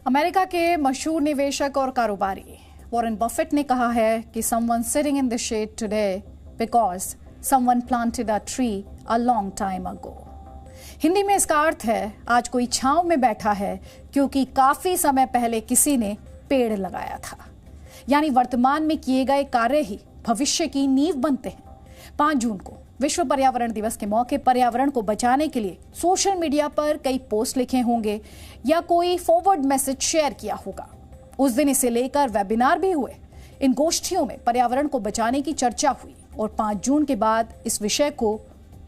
America के मशहूर निवेशक और कारोबारी वॉरेन बफेट ने कहा है कि someone sitting in the shade today because someone planted a tree a long time ago. Hindi में इसका अर्थ है आज कोई छांव में बैठा है क्योंकि काफी समय पहले किसी ने पेड़ लगाया था। यानी वर्तमान में किए गए कार्य ही भविष्य की नींव बनते हैं। 5 जून को विश्व पर्यावरण दिवस के मौके पर्यावरण को बचाने के लिए सोशल मीडिया पर कई पोस्ट लिखे होंगे या कोई फॉरवर्ड मैसेज शेयर किया होगा। उस दिन इसे लेकर वेबिनार भी हुए। इन गोष्ठियों में पर्यावरण को बचाने की चर्चा हुई और 5 जून के बाद इस विषय को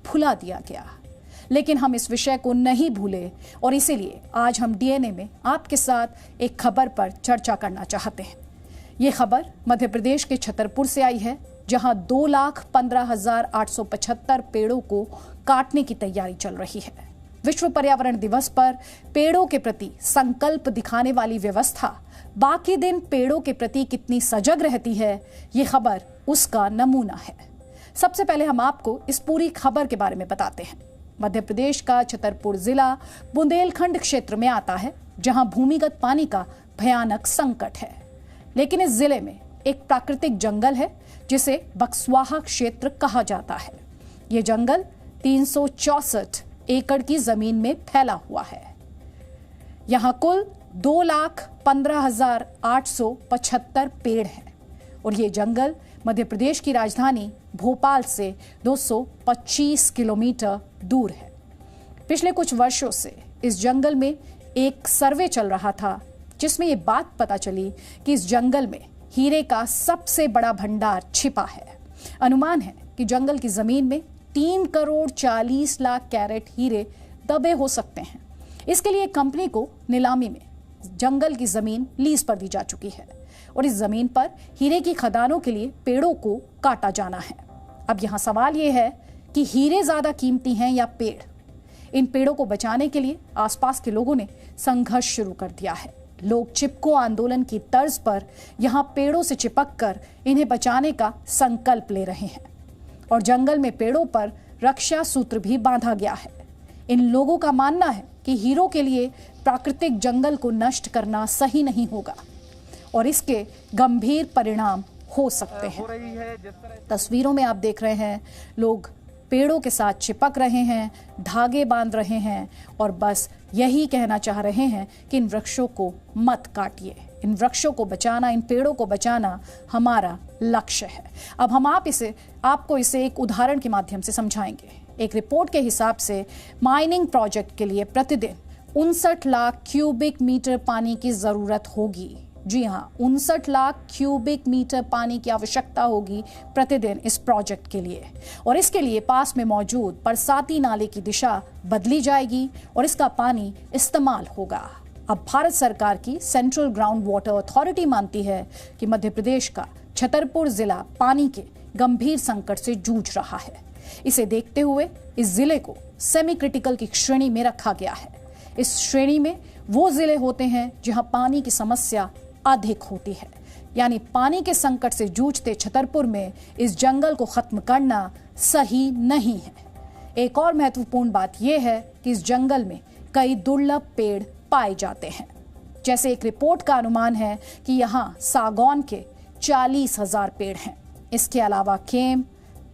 भुला दिया गया। लेकिन हम इस विषय को नहीं भूले और इसीलिए आज हम डीएनए में आपके साथ एक खबर पर चर्चा करना चाहते हैं। ये खबर मध्य प्रदेश के छतरपुर से आई है, जहां 2,15,875 पेड़ों को काटने की तैयारी चल रही है। विश्व पर्यावरण दिवस पर पेड़ों के प्रति संकल्प दिखाने वाली व्यवस्था बाकी दिन पेड़ों के प्रति कितनी सजग रहती है, ये खबर उसका नमूना है। सबसे पहले हम आपको इस पूरी खबर के बारे में बताते हैं। मध्य प्रदेश का छतरपुर जिला बुंदेलखंड क्षेत्र में आता है, जहां भूमिगत पानी का भयानक संकट है। लेकिन इस जिले में एक प्राकृतिक जंगल है जिसे बक्सवाहा क्षेत्र कहा जाता है। ये जंगल 364 एकड़ की जमीन में फैला हुआ है। यहां कुल 2,15,875 पेड़ हैं और ये जंगल मध्य प्रदेश की राजधानी भोपाल से 225 किलोमीटर दूर है। पिछले कुछ वर्षों से इस जंगल में एक सर्वे चल रहा था जिसमें ये बात पता चली कि इस जंगल में हीरे का सबसे बड़ा भंडार छिपा है। अनुमान है कि जंगल की जमीन में 3,40,00,000 कैरेट हीरे दबे हो सकते हैं। इसके लिए कंपनी को नीलामी में जंगल की जमीन लीज पर दी जा चुकी है और इस जमीन पर हीरे की खदानों के लिए पेड़ों को काटा जाना है। अब यहाँ सवाल ये है कि हीरे ज्यादा कीमती हैं या पेड़? इन पेड़ों को बचाने के लिए आसपास के लोगों ने संघर्ष शुरू कर दिया है। लोग चिपको आंदोलन की तर्ज पर यहां पेड़ों से चिपककर इन्हें बचाने का संकल्प ले रहे हैं और जंगल में पेड़ों पर रक्षा सूत्र भी बांधा गया है। इन लोगों का मानना है कि हीरों के लिए प्राकृतिक जंगल को नष्ट करना सही नहीं होगा और इसके गंभीर परिणाम हो सकते हैं। तस्वीरों में आप देख रहे हैं लोग पेड़ों के साथ चिपक रहे हैं, धागे बांध रहे हैं और बस यही कहना चाह रहे हैं कि इन वृक्षों को मत काटिए। इन वृक्षों को बचाना, इन पेड़ों को बचाना हमारा लक्ष्य है। अब हम आपको इसे एक उदाहरण के माध्यम से समझाएंगे। एक रिपोर्ट के हिसाब से माइनिंग प्रोजेक्ट के लिए प्रतिदिन 59 लाख क्यूबिक मीटर पानी की जरूरत होगी। जी हाँ, 59 लाख क्यूबिक मीटर पानी की आवश्यकता होगी प्रतिदिन इस प्रोजेक्ट के लिए और इसके लिए पास में मौजूद बरसाती नाले की दिशा बदली जाएगी और इसका पानी इस्तेमाल होगा। अब भारत सरकार की सेंट्रल ग्राउंड वाटर अथॉरिटी मानती है कि मध्य प्रदेश का छतरपुर जिला पानी के गंभीर संकट से जूझ रहा है। इसे देखते हुए इस जिले को सेमी क्रिटिकल की श्रेणी में रखा गया है। इस श्रेणी में वो जिले होते हैं जहां पानी की समस्या अधिक होती है। यानी पानी के संकट से जूझते छतरपुर में इस जंगल को खत्म करना सही नहीं है। एक और महत्वपूर्ण बात यह है कि इस जंगल में कई दुर्लभ पेड़ पाए जाते हैं। जैसे एक रिपोर्ट का अनुमान है कि यहाँ सागौन के 40,000 पेड़ हैं। इसके अलावा केम,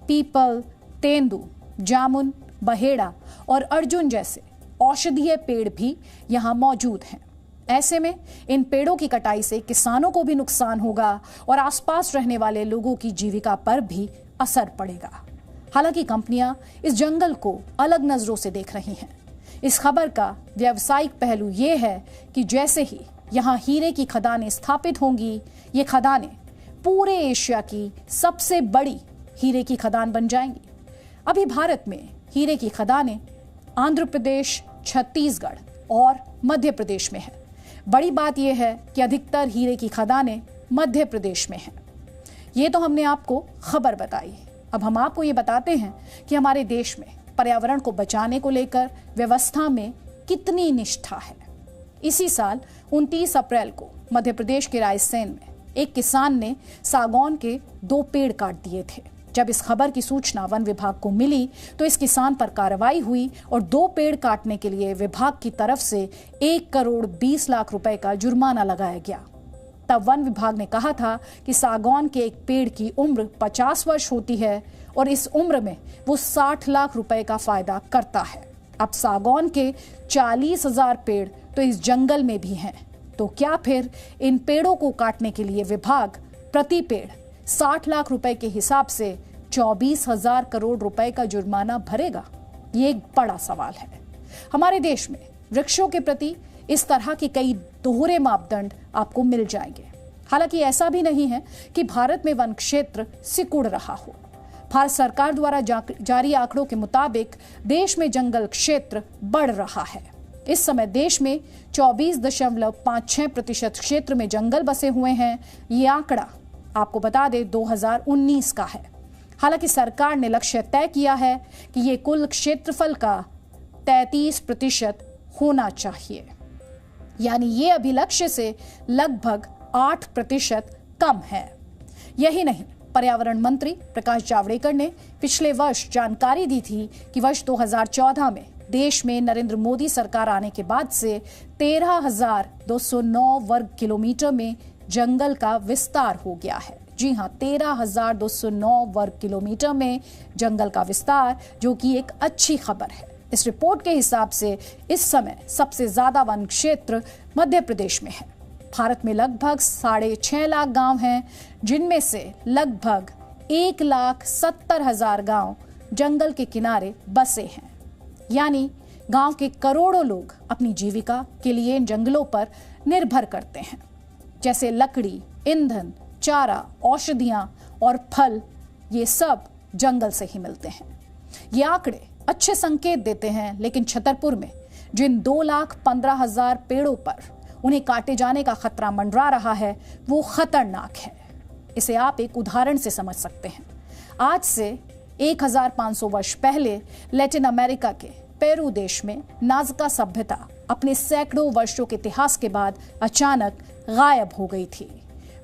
पीपल, तेंदू, जामुन, बहेड़ा और अर्जुन जैसे औषधीय पेड़ भी यहाँ मौजूद हैं। ऐसे में इन पेड़ों की कटाई से किसानों को भी नुकसान होगा और आसपास रहने वाले लोगों की जीविका पर भी असर पड़ेगा। हालांकि कंपनियां इस जंगल को अलग नजरों से देख रही हैं। इस खबर का व्यावसायिक पहलू ये है कि जैसे ही यहां हीरे की खदानें स्थापित होंगी, ये खदानें पूरे एशिया की सबसे बड़ी हीरे की खदान बन जाएंगी। अभी भारत में हीरे की खदानें आंध्र प्रदेश, छत्तीसगढ़ और मध्य प्रदेश में है। बड़ी बात यह है कि अधिकतर हीरे की खदानें मध्य प्रदेश में हैं। ये तो हमने आपको खबर बताई। अब हम आपको ये बताते हैं कि हमारे देश में पर्यावरण को बचाने को लेकर व्यवस्था में कितनी निष्ठा है। इसी साल 29 अप्रैल को मध्य प्रदेश के रायसेन में एक किसान ने सागौन के 2 पेड़ काट दिए थे। जब इस खबर की सूचना वन विभाग को मिली तो इस किसान पर कार्रवाई हुई और 2 पेड़ काटने के लिए विभाग की तरफ से 1 करोड़ 20 लाख रुपए का जुर्माना लगाया गया। तब वन विभाग ने कहा था कि सागौन के एक पेड़ की उम्र 50 वर्ष होती है और इस उम्र में वो 60 लाख रुपए का फायदा करता है। अब सागौन के 40,000 पेड़ तो इस जंगल में भी हैं, तो क्या फिर इन पेड़ों को काटने के लिए विभाग प्रति पेड़ 60 लाख रुपए के हिसाब से 24,000 करोड़ रुपए का जुर्माना भरेगा? ये एक बड़ा सवाल है। हमारे देश में वृक्षों के प्रति इस तरह के कई दोहरे मापदंड आपको मिल जाएंगे। हालांकि ऐसा भी नहीं है कि भारत में वन क्षेत्र सिकुड़ रहा हो। भारत सरकार द्वारा जारी आंकड़ों के मुताबिक देश में जंगल क्षेत्र बढ़ रहा है। इस समय देश में 24.56% क्षेत्र में जंगल बसे हुए हैं। ये आंकड़ा आपको बता दें 2019 का है। हालांकि सरकार ने लक्ष्य तय किया है कि ये कुल क्षेत्रफल का 33% होना चाहिए, यानी ये अभिलक्ष्य से लगभग 8% कम है। यही नहीं, पर्यावरण मंत्री प्रकाश जावड़ेकर ने पिछले वर्ष जानकारी दी थी कि वर्ष 2014 में देश में नरेंद्र मोदी सरकार आने के बाद से 13,209 वर्ग किलोमीटर में जंगल का विस्तार हो गया है। जी हां, 13,209 वर्ग किलोमीटर में जंगल का विस्तार, जो कि एक अच्छी खबर है। इस रिपोर्ट के हिसाब से इस समय सबसे ज्यादा वन क्षेत्र मध्य प्रदेश में है। भारत में लगभग 6.5 लाख गांव हैं, जिनमें से लगभग 1,70,000 गांव जंगल के किनारे बसे हैं। यानी गांव के करोड़ों लोग अपनी जीविका के लिए इन जंगलों पर निर्भर करते हैं, जैसे लकड़ी, ईंधन, चारा, औषधियां और फल, ये सब जंगल से ही मिलते हैं। ये आंकड़े अच्छे संकेत देते हैं, लेकिन छतरपुर में जिन 2,15,000 पेड़ों पर उन्हें काटे जाने का खतरा मंडरा रहा है, वो खतरनाक है। इसे आप एक उदाहरण से समझ सकते हैं। आज से 1,500 वर्ष पहले लैटिन अमेरिका के पेरू देश में नाज़का सभ्यता अपने सैकड़ों वर्षों के इतिहास के बाद अचानक गायब हो गई थी।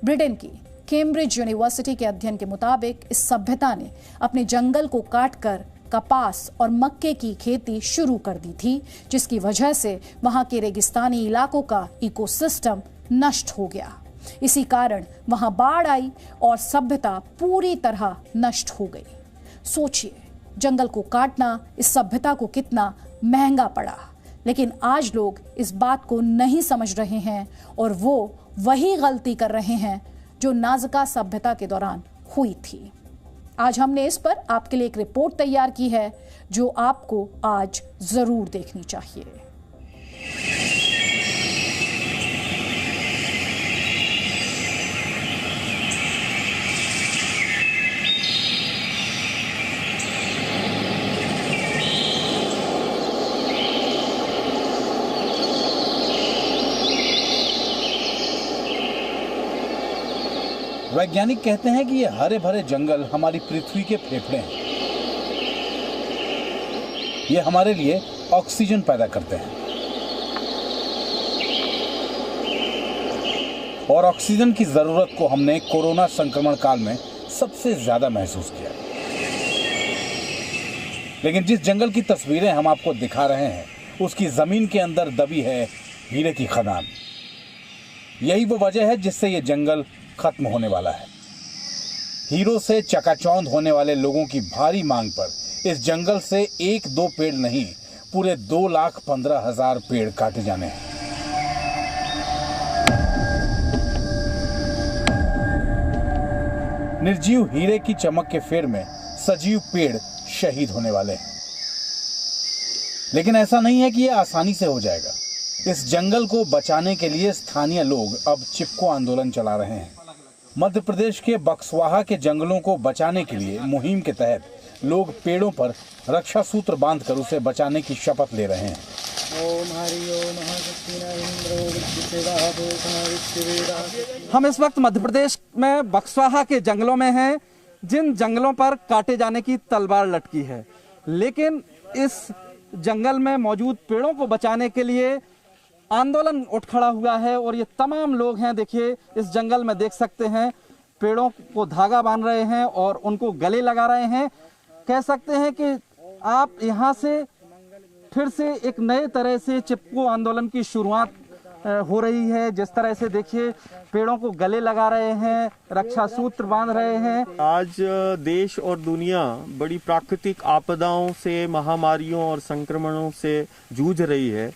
ब्रिटेन की कैम्ब्रिज यूनिवर्सिटी के अध्ययन के मुताबिक इस सभ्यता ने अपने जंगल को काटकर कपास और मक्के की खेती शुरू कर दी थी, जिसकी वजह से वहां के रेगिस्तानी इलाकों का इकोसिस्टम नष्ट हो गया। इसी कारण वहां बाढ़ आई और सभ्यता पूरी तरह नष्ट हो गई। सोचिए, जंगल को काटना इस सभ्यता को कितना महंगा पड़ा। लेकिन आज लोग इस बात को नहीं समझ रहे हैं और वो वही गलती कर रहे हैं जो नाज़का सभ्यता के दौरान हुई थी। आज हमने इस पर आपके लिए एक रिपोर्ट तैयार की है, जो आपको आज जरूर देखनी चाहिए। वैज्ञानिक कहते हैं कि ये हरे भरे जंगल हमारी पृथ्वी के फेफड़े हैं। ये हमारे लिए ऑक्सीजन पैदा करते हैं और ऑक्सीजन की जरूरत को हमने कोरोना संक्रमण काल में सबसे ज्यादा महसूस किया। लेकिन जिस जंगल की तस्वीरें हम आपको दिखा रहे हैं, उसकी जमीन के अंदर दबी है हीरे की खदान। यही वो वजह है जिससे ये जंगल खत्म होने वाला है। हीरो से चकाचौंध होने वाले लोगों की भारी मांग पर इस जंगल से 1-2 पेड़ नहीं, पूरे 2,15,000 पेड़ काटे जाने हैं। निर्जीव हीरे की चमक के फेर में सजीव पेड़ शहीद होने वाले हैं। लेकिन ऐसा नहीं है कि यह आसानी से हो जाएगा। इस जंगल को बचाने के लिए स्थानीय लोग अब चिपको आंदोलन चला रहे हैं। मध्य प्रदेश के बक्सवाहा के जंगलों को बचाने के लिए मुहिम के तहत लोग पेड़ों पर रक्षा सूत्र बांधकर उसे बचाने की शपथ ले रहे हैं। हम इस वक्त मध्य प्रदेश में बक्सवाहा के जंगलों में हैं, जिन जंगलों पर काटे जाने की तलवार लटकी है। लेकिन इस जंगल में मौजूद पेड़ों को बचाने के लिए आंदोलन उठ खड़ा हुआ है और ये तमाम लोग हैं। देखिए, इस जंगल में देख सकते हैं पेड़ों को धागा बांध रहे हैं और उनको गले लगा रहे हैं। कह सकते हैं कि आप यहाँ से फिर से एक नए तरह से चिपको आंदोलन की शुरुआत हो रही है। जिस तरह से देखिए पेड़ों को गले लगा रहे हैं, रक्षा सूत्र बांध रहे हैं। आज देश और दुनिया बड़ी प्राकृतिक आपदाओं से, महामारियों और संक्रमणों से जूझ रही है।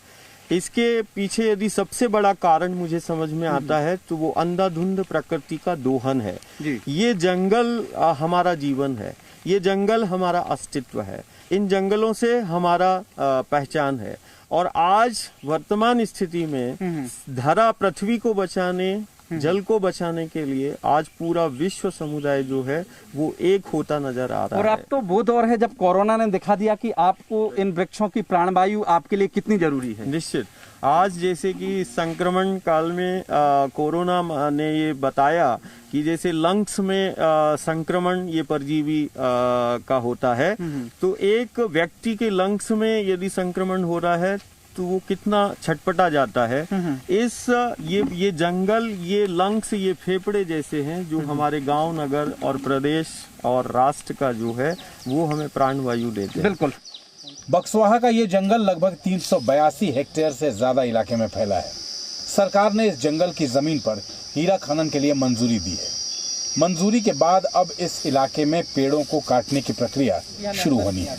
इसके पीछे यदि सबसे बड़ा कारण मुझे समझ में आता है तो वो अंधाधुंध प्रकृति का दोहन है। ये जंगल हमारा जीवन है, ये जंगल हमारा अस्तित्व है, इन जंगलों से हमारा पहचान है। और आज वर्तमान स्थिति में धरा पृथ्वी को बचाने, जल को बचाने के लिए आज पूरा विश्व समुदाय जो है वो एक होता नजर आ रहा है। और अब तो वो दौर है जब कोरोना ने दिखा दिया कि आपको इन वृक्षों की प्राणवायु आपके लिए कितनी जरूरी है। निश्चित, आज जैसे कि संक्रमण काल में कोरोना ने ये बताया कि जैसे लंग्स में संक्रमण ये परजीवी का होता है, तो एक व्यक्ति के लंग्स में यदि संक्रमण हो रहा है तो वो कितना छटपटा जाता है। ये जंगल, ये लंग्स, ये फेफड़े जैसे हैं जो हमारे गांव, नगर और प्रदेश और राष्ट्र का जो है वो हमें प्राणवायु देते हैं। बिल्कुल। बक्सवाहा का ये जंगल लगभग 382 हेक्टेयर से ज्यादा इलाके में फैला है। सरकार ने इस जंगल की जमीन पर हीरा खनन के लिए मंजूरी दी है। मंजूरी के बाद अब इस इलाके में पेड़ों को काटने की प्रक्रिया शुरू होनी है।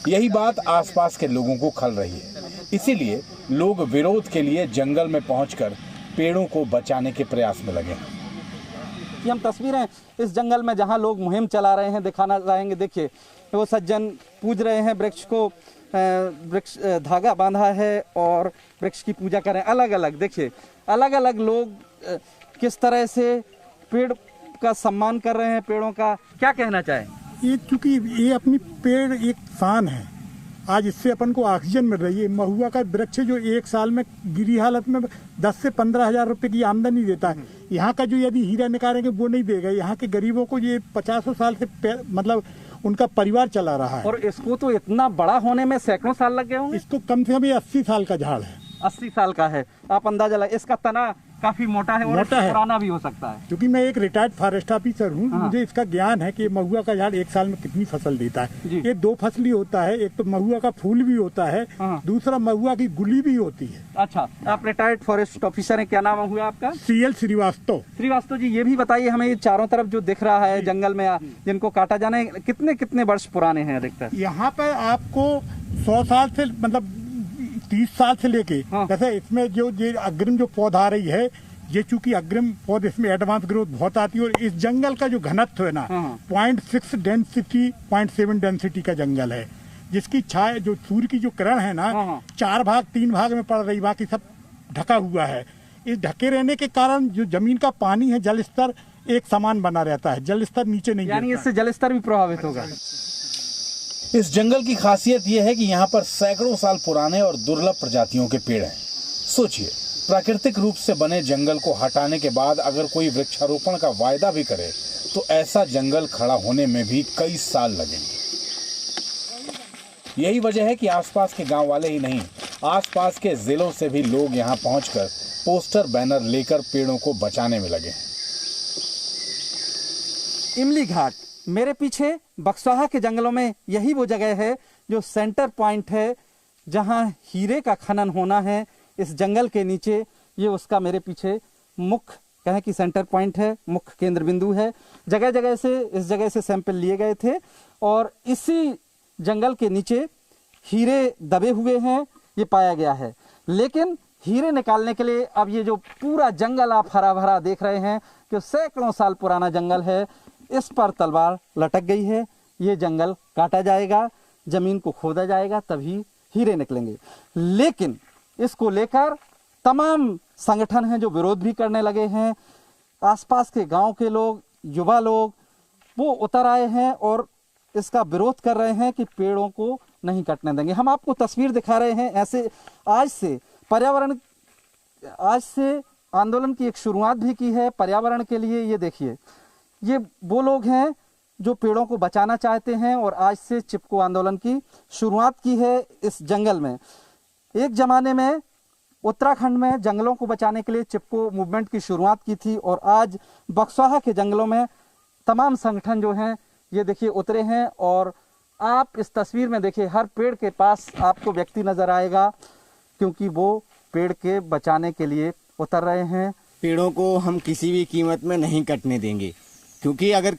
यही बात आसपास के लोगों को खल रही है, इसीलिए लोग विरोध के लिए जंगल में पहुंचकर पेड़ों को बचाने के प्रयास में लगे। ये हम तस्वीरें इस जंगल में जहां लोग मुहिम चला रहे हैं दिखाना चाहेंगे। देखिए वो सज्जन पूज रहे हैं वृक्ष को, वृक्ष धागा बांधा है और वृक्ष की पूजा कर रहे हैं। अलग अलग देखिए, अलग अलग लोग किस तरह से पेड़ का सम्मान कर रहे हैं। पेड़ों का क्या कहना चाहें? ये चूंकि ये अपनी पेड़ एक शान है, आज इससे अपन को ऑक्सीजन मिल रही है। महुआ का वृक्ष जो एक साल में गिरी हालत में 10 से 15 हजार रुपए की आमदनी देता है। यहाँ का जो यदि हीरा निकालेंगे वो नहीं देगा। यहाँ के गरीबों को ये 50 साल से मतलब उनका परिवार चला रहा है। और इसको तो इतना बड़ा होने में सैकड़ों साल लग गए होंगे। इसको कम से कम 80 साल का झाड़ है। 80 साल का है, आप अंदाजा लगा। इसका तना काफी मोटा है और पुराना भी हो सकता है। क्योंकि मैं एक रिटायर्ड फॉरेस्ट ऑफिसर हूँ, मुझे इसका ज्ञान है कि महुआ का झाड़ एक साल में कितनी फसल देता है। ये 2 फसली होता है, एक तो महुआ का फूल भी होता है, दूसरा महुआ की गुली भी होती है। अच्छा, आप रिटायर्ड फॉरेस्ट ऑफिसर हैं, क्या नाम हुआ आपका? CL श्रीवास्तव। श्रीवास्तव जी, ये भी बताइए हमें, ये चारों तरफ जो दिख रहा है जंगल में जिनको काटा जाना है, कितने कितने वर्ष पुराने हैं अधिकतर? यहाँ पे आपको 100 साल से मतलब 30 साल से लेके जैसे इसमें जो ये अग्रिम जो पौधा आ रही है, ये चूंकि अग्रिम पौधे इसमें एडवांस ग्रोथ बहुत आती है। और इस जंगल का जो घनत्व है ना 0.6 डेंसिटी 0.7 डेंसिटी का जंगल है, जिसकी छाया जो सूर्य की जो किरण है ना 3 भाग में पड़ रही, बाकी सब ढका हुआ है। इस ढके रहने के कारण जो जमीन का पानी है, जल स्तर एक समान बना रहता है, जल स्तर नीचे नहीं, यानी इससे जल स्तर भी प्रभावित होगा। इस जंगल की खासियत यह है कि यहाँ पर सैकड़ों साल पुराने और दुर्लभ प्रजातियों के पेड़ हैं। सोचिए, प्राकृतिक रूप से बने जंगल को हटाने के बाद अगर कोई वृक्षारोपण का वायदा भी करे तो ऐसा जंगल खड़ा होने में भी कई साल लगेंगे। यही वजह है कि आसपास के गांव वाले ही नहीं, आसपास के जिलों से भी लोग यहां पहुंचकर पोस्टर बैनर लेकर पेड़ों को बचाने में लगे। इमली घाट मेरे पीछे बक्सवाहा के जंगलों में यही वो जगह है जो सेंटर पॉइंट है, जहां हीरे का खनन होना है। इस जंगल के नीचे ये उसका मेरे पीछे मुख्य कहें कि सेंटर पॉइंट है, मुख्य केंद्र बिंदु है। जगह जगह से इस जगह से सैंपल लिए गए थे और इसी जंगल के नीचे हीरे दबे हुए हैं, ये पाया गया है। लेकिन हीरे निकालने के लिए अब ये जो पूरा जंगल आप हरा भरा देख रहे हैं, जो सैकड़ों साल पुराना जंगल है, इस पर तलवार लटक गई है। ये जंगल काटा जाएगा, जमीन को खोदा जाएगा, तभी हीरे निकलेंगे। लेकिन इसको लेकर तमाम संगठन हैं जो विरोध भी करने लगे हैं। आसपास के गांव के लोग, युवा लोग वो उतर आए हैं और इसका विरोध कर रहे हैं कि पेड़ों को नहीं कटने देंगे। हम आपको तस्वीर दिखा रहे हैं ऐसे। आज से आंदोलन की एक शुरुआत भी की है पर्यावरण के लिए। ये देखिए, ये वो लोग हैं जो पेड़ों को बचाना चाहते हैं और आज से चिपको आंदोलन की शुरुआत की है इस जंगल में। एक जमाने में उत्तराखंड में जंगलों को बचाने के लिए चिपको मूवमेंट की शुरुआत की थी और आज बक्सवाहा के जंगलों में तमाम संगठन जो हैं ये देखिए उतरे हैं। और आप इस तस्वीर में देखिए हर पेड़ के पास आपको व्यक्ति नजर आएगा, क्योंकि वो पेड़ के बचाने के लिए उतर रहे हैं। पेड़ों को हम किसी भी कीमत में नहीं कटने देंगे, क्योंकि अगर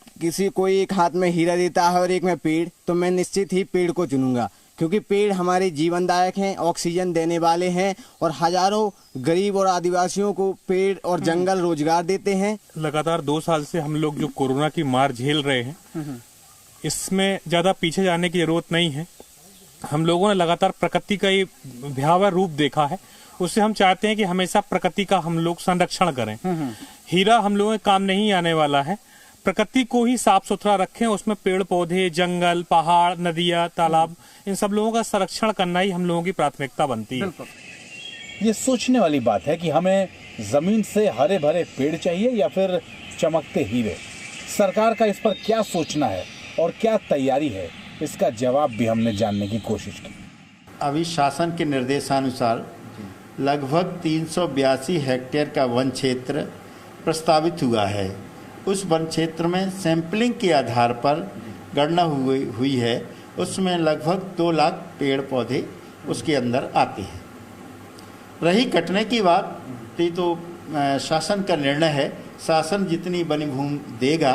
कोई एक हाथ में हीरा देता है और एक में पेड़, तो मैं निश्चित ही पेड़ को चुनूंगा, क्योंकि पेड़ हमारे जीवनदायक हैं, ऑक्सीजन देने वाले हैं और हजारों गरीब और आदिवासियों को पेड़ और जंगल रोजगार देते हैं। लगातार 2 साल से हम लोग जो कोरोना की मार झेल रहे हैं, इसमें ज्यादा पीछे जाने की जरूरत नहीं है। हम लोगों ने लगातार प्रकृति का ये भयावह रूप देखा है, उससे हम चाहते हैं कि हमेशा प्रकृति का हम लोग संरक्षण करें। हीरा हम लोगों के काम नहीं आने वाला है, प्रकृति को ही साफ सुथरा रखें, उसमें पेड़ पौधे, जंगल, पहाड़, नदियां, तालाब, इन सब लोगों का संरक्षण करना ही हम लोगों की प्राथमिकता बनती है। ये सोचने वाली बात है कि हमें जमीन से हरे भरे पेड़ चाहिए या फिर चमकते हीरे। सरकार का इस पर क्या सोचना है और क्या तैयारी है, इसका जवाब भी हमने जानने की कोशिश की। अभी शासन के निर्देशानुसार लगभग 382 हेक्टेयर का वन क्षेत्र प्रस्तावित हुआ है। उस वन क्षेत्र में सैंपलिंग के आधार पर गणना हुई है, उसमें लगभग 2 लाख पेड़ पौधे उसके अंदर आते हैं। रही कटने की बात, तो शासन का निर्णय है, शासन जितनी वन भूमि देगा,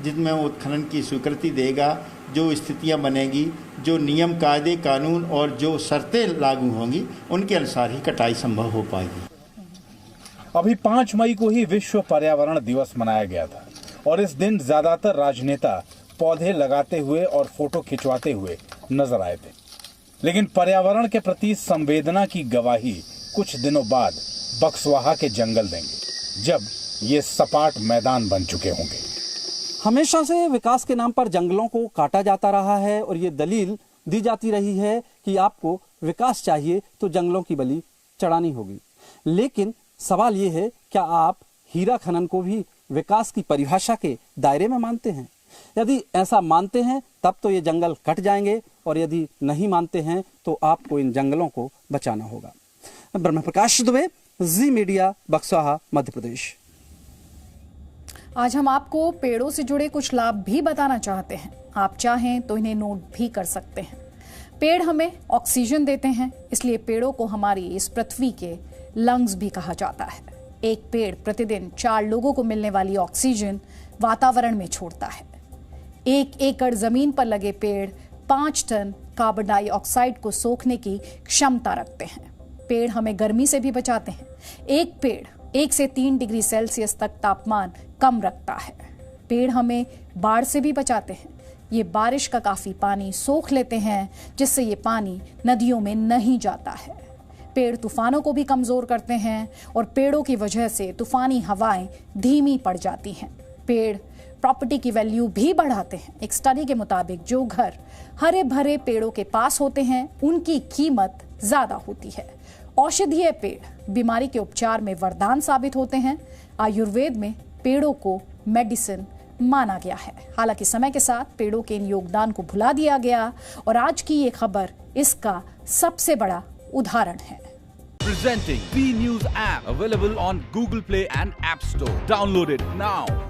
जिनमें उत्खनन की स्वीकृति देगा, जो स्थितियां बनेगी, जो नियम कायदे कानून और जो शर्तें लागू होंगी, उनके अनुसार ही कटाई संभव हो पाएगी। अभी 5 मई को ही विश्व पर्यावरण दिवस मनाया गया था और इस दिन ज्यादातर राजनेता पौधे लगाते हुए और फोटो खिंचवाते हुए नजर आए थे। लेकिन पर्यावरण के प्रति संवेदना की गवाही कुछ दिनों बाद बक्सवाहा के जंगल देंगे, जब ये सपाट मैदान बन चुके होंगे। हमेशा से विकास के नाम पर जंगलों को काटा जाता रहा है और ये दलील दी जाती रही है कि आपको विकास चाहिए तो जंगलों की बलि चढ़ानी होगी। लेकिन सवाल ये है, क्या आप हीरा खनन को भी विकास की परिभाषा के दायरे में मानते हैं? यदि ऐसा मानते हैं तब तो ये जंगल कट जाएंगे, और यदि नहीं मानते हैं तो आपको इन जंगलों को बचाना होगा। ब्रह्म प्रकाश दुबे, जी मीडिया, बक्सवाहा, मध्य प्रदेश। आज हम आपको पेड़ों से जुड़े कुछ लाभ भी बताना चाहते हैं। आप चाहें तो इन्हें नोट भी कर सकते हैं। पेड़ हमें ऑक्सीजन देते हैं, इसलिए पेड़ों को हमारी इस पृथ्वी के लंग्स भी कहा जाता है। एक पेड़ प्रतिदिन 4 लोगों को मिलने वाली ऑक्सीजन वातावरण में छोड़ता है। 1 एकड़ जमीन पर लगे पेड़ 5 टन कार्बन डाइऑक्साइड को सोखने की क्षमता रखते हैं। पेड़ हमें गर्मी से भी बचाते हैं। एक पेड़ 1 से 3 डिग्री सेल्सियस तक तापमान कम रखता है। पेड़ हमें बाढ़ से भी बचाते हैं। ये बारिश का काफी पानी सोख लेते हैं, जिससे ये पानी नदियों में नहीं जाता है। पेड़ तूफानों को भी कमजोर करते हैं और पेड़ों की वजह से तूफानी हवाएं धीमी पड़ जाती हैं। पेड़ प्रॉपर्टी की वैल्यू भी बढ़ाते हैं। एक स्टडी के मुताबिक जो घर हरे भरे पेड़ों के पास होते हैं, उनकी कीमत ज्यादा होती है। औषधीय पेड़ बीमारी के उपचार में वरदान साबित होते हैं। आयुर्वेद में पेड़ों को मेडिसिन माना गया है। हालांकि समय के साथ पेड़ों के इन योगदान को भुला दिया गया और आज की ये खबर इसका सबसे बड़ा उदाहरण है। Presenting B News app, available on Google Play and App Store. Download it now.